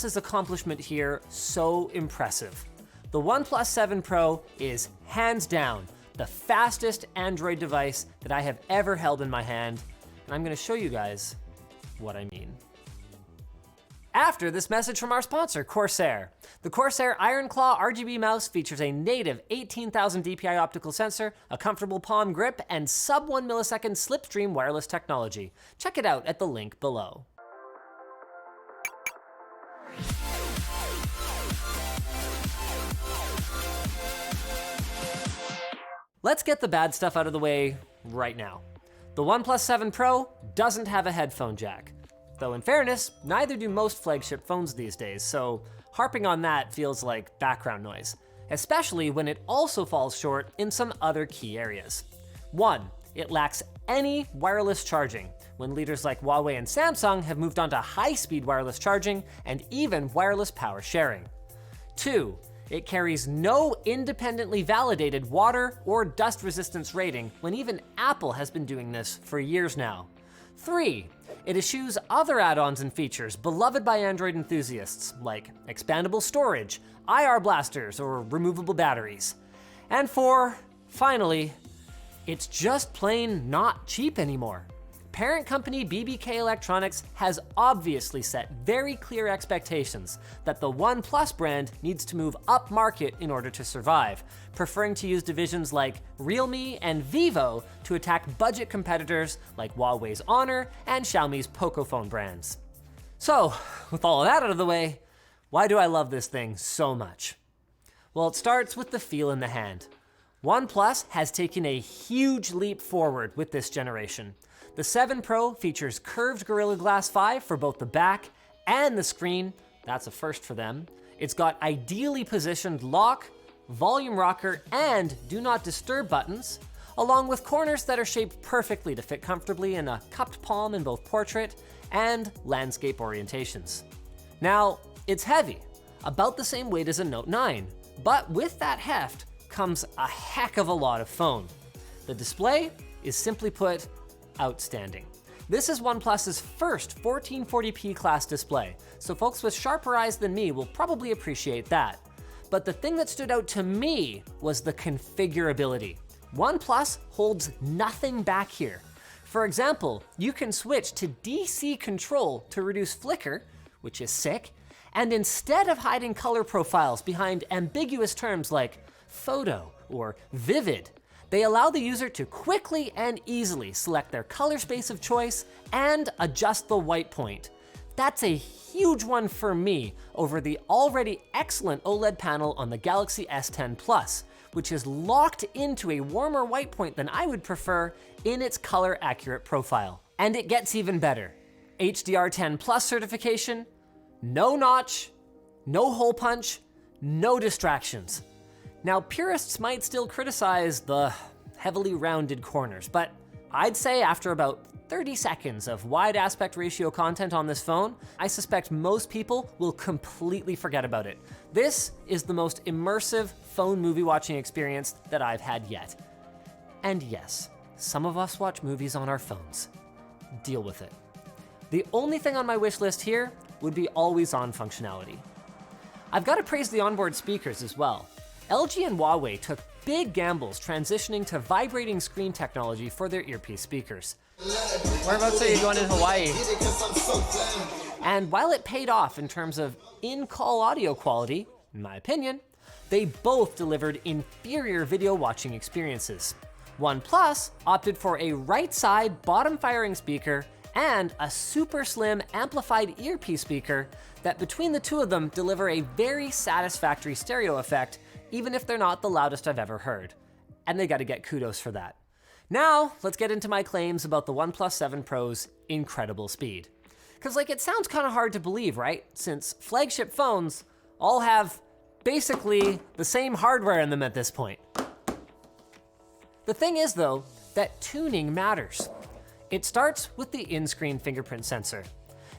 OnePlus's accomplishment here so impressive. The OnePlus 7 Pro is hands down the fastest Android device that I have ever held in my hand, and I'm gonna show you guys what I mean. After this message from our sponsor, Corsair. The Corsair Iron Claw RGB mouse features a native 18,000 DPI optical sensor, a comfortable palm grip, and sub 1 millisecond slipstream wireless technology. Check it out at the link below. Let's get the bad stuff out of the way right now. The OnePlus 7 Pro doesn't have a headphone jack. Though in fairness, neither do most flagship phones these days, so harping on that feels like background noise, especially when it also falls short in some other key areas. 1, it lacks any wireless charging, when leaders like Huawei and Samsung have moved on to high-speed wireless charging and even wireless power sharing. 2, it carries no independently validated water or dust resistance rating, when even Apple has been doing this for years now. 3, it eschews other add-ons and features beloved by Android enthusiasts, like expandable storage, IR blasters, or removable batteries. And 4, finally, it's just plain not cheap anymore. Parent company BBK Electronics has obviously set very clear expectations that the OnePlus brand needs to move up market in order to survive, preferring to use divisions like Realme and Vivo to attack budget competitors like Huawei's Honor and Xiaomi's Pocophone brands. So, with all of that out of the way, why do I love this thing so much? Well, it starts with the feel in the hand. OnePlus has taken a huge leap forward with this generation. The 7 Pro features curved Gorilla Glass 5 for both the back and the screen. That's a first for them. It's got ideally positioned lock, volume rocker, and do not disturb buttons, along with corners that are shaped perfectly to fit comfortably in a cupped palm in both portrait and landscape orientations. Now, it's heavy, about the same weight as a Note 9, but with that heft comes a heck of a lot of phone. The display is, simply put, outstanding. This is OnePlus's first 1440p class display, so folks with sharper eyes than me will probably appreciate that. But the thing that stood out to me was the configurability. OnePlus holds nothing back here. For example, you can switch to DC control to reduce flicker, which is sick, and instead of hiding color profiles behind ambiguous terms like photo or vivid, they allow the user to quickly and easily select their color space of choice and adjust the white point. That's a huge one for me over the already excellent OLED panel on the Galaxy S10 Plus, which is locked into a warmer white point than I would prefer in its color accurate profile. And it gets even better. HDR10 Plus certification, no notch, no hole punch, no distractions. Now, purists might still criticize the heavily rounded corners, but I'd say after about 30 seconds of wide aspect ratio content on this phone, I suspect most people will completely forget about it. This is the most immersive phone movie watching experience that I've had yet. And yes, some of us watch movies on our phones. Deal with it. The only thing on my wish list here would be always-on functionality. I've got to praise the onboard speakers as well. LG and Huawei took big gambles transitioning to vibrating screen technology for their earpiece speakers. Whereabouts are you going in Hawaii? And while it paid off in terms of in-call audio quality, in my opinion, they both delivered inferior video watching experiences. OnePlus opted for a right-side bottom-firing speaker and a super slim amplified earpiece speaker that between the two of them deliver a very satisfactory stereo effect, even if they're not the loudest I've ever heard. And they gotta get kudos for that. Now, let's get into my claims about the OnePlus 7 Pro's incredible speed. Cause it sounds kinda hard to believe, right? Since flagship phones all have basically the same hardware in them at this point. The thing is though, that tuning matters. It starts with the in-screen fingerprint sensor.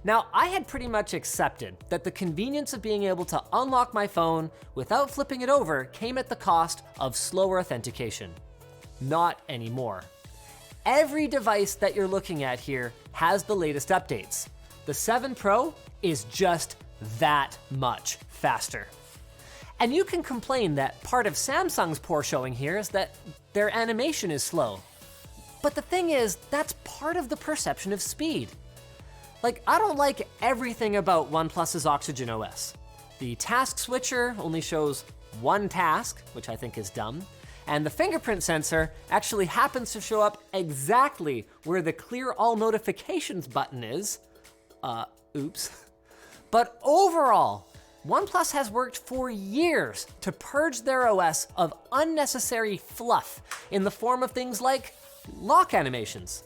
Now, I had pretty much accepted that the convenience of being able to unlock my phone without flipping it over came at the cost of slower authentication. Not anymore. Every device that you're looking at here has the latest updates. The 7 Pro is just that much faster. And you can complain that part of Samsung's poor showing here is that their animation is slow. But the thing is, that's part of the perception of speed. Like, I don't like everything about OnePlus's Oxygen OS. The task switcher only shows one task, which I think is dumb, and the fingerprint sensor actually happens to show up exactly where the clear all notifications button is. Oops. But overall, OnePlus has worked for years to purge their OS of unnecessary fluff in the form of things like lock animations.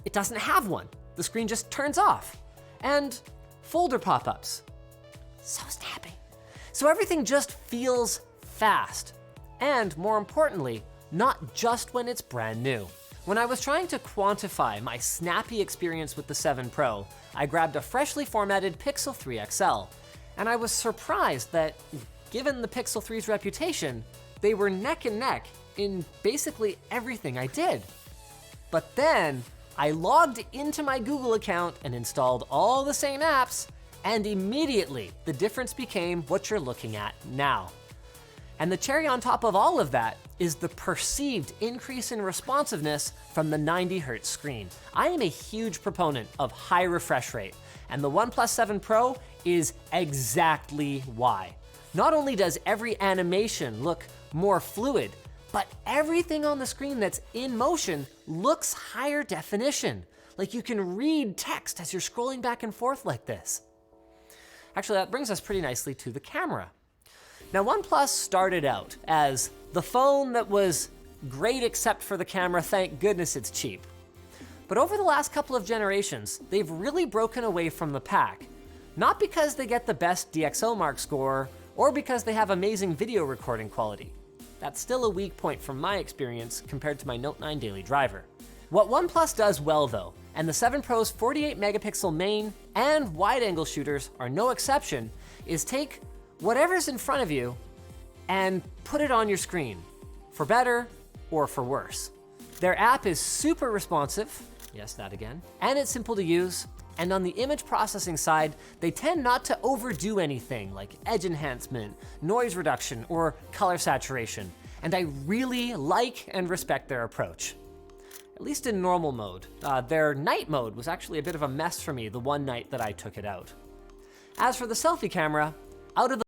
It doesn't have one. The screen just turns off. And folder pop-ups. So snappy. So everything just feels fast. And more importantly, not just when it's brand new. When I was trying to quantify my snappy experience with the 7 Pro, I grabbed a freshly formatted Pixel 3 XL, and I was surprised that, given the Pixel 3's reputation, they were neck and neck in basically everything I did. But then, I logged into my Google account and installed all the same apps, and immediately the difference became what you're looking at now. And the cherry on top of all of that is the perceived increase in responsiveness from the 90 Hz screen. I am a huge proponent of high refresh rate, and the OnePlus 7 Pro is exactly why. Not only does every animation look more fluid, but everything on the screen that's in motion looks higher definition. Like you can read text as you're scrolling back and forth like this. Actually, that brings us pretty nicely to the camera. Now, OnePlus started out as the phone that was great except for the camera, thank goodness it's cheap. But over the last couple of generations, they've really broken away from the pack. Not because they get the best DxOMark score, or because they have amazing video recording quality. That's still a weak point from my experience compared to my Note 9 daily driver. What OnePlus does well though, and the 7 Pro's 48 megapixel main and wide-angle shooters are no exception, is take whatever's in front of you and put it on your screen, for better or for worse. Their app is super responsive, yes, that again, and it's simple to use. And on the image processing side, they tend not to overdo anything like edge enhancement, noise reduction, or color saturation. And I really like and respect their approach. At least in normal mode. Their night mode was actually a bit of a mess for me the one night that I took it out. As for the selfie camera, out of the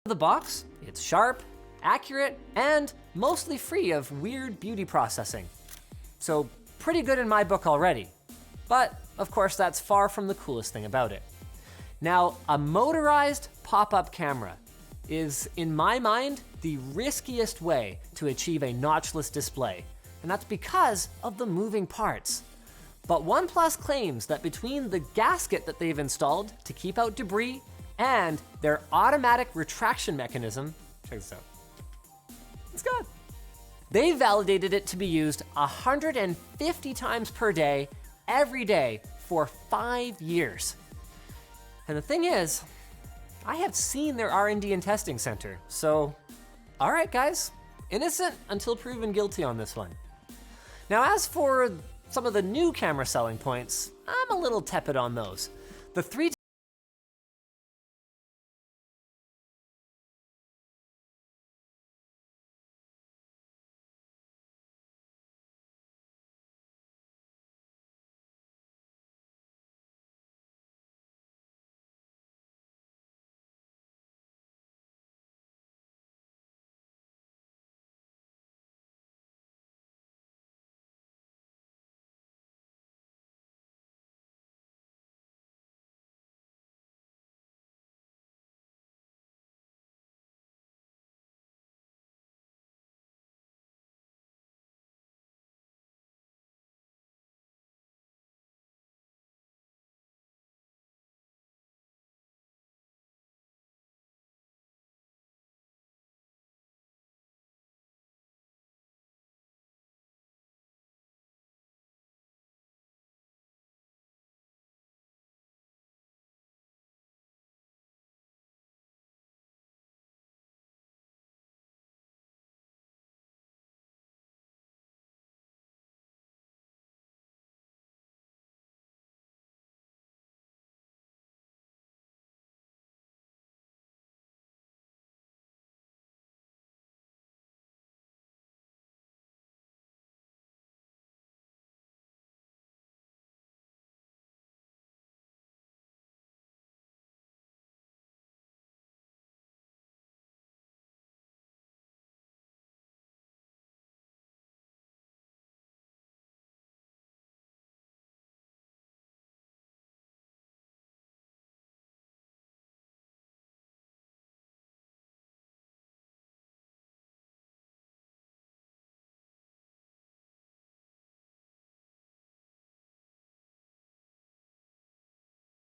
the box, it's sharp, accurate, and mostly free of weird beauty processing. So pretty good in my book already. But of course, that's far from the coolest thing about it. Now, a motorized pop-up camera is, in my mind, the riskiest way to achieve a notchless display, and that's because of the moving parts. But OnePlus claims that between the gasket that they've installed to keep out debris and their automatic retraction mechanism, check this out. It's good. They validated it to be used 150 times per day, every day, for 5 years. And the thing is, I have seen their R&D and testing center, so all right, guys, innocent until proven guilty on this one. Now, as for some of the new camera selling points, I'm a little tepid on those. The 3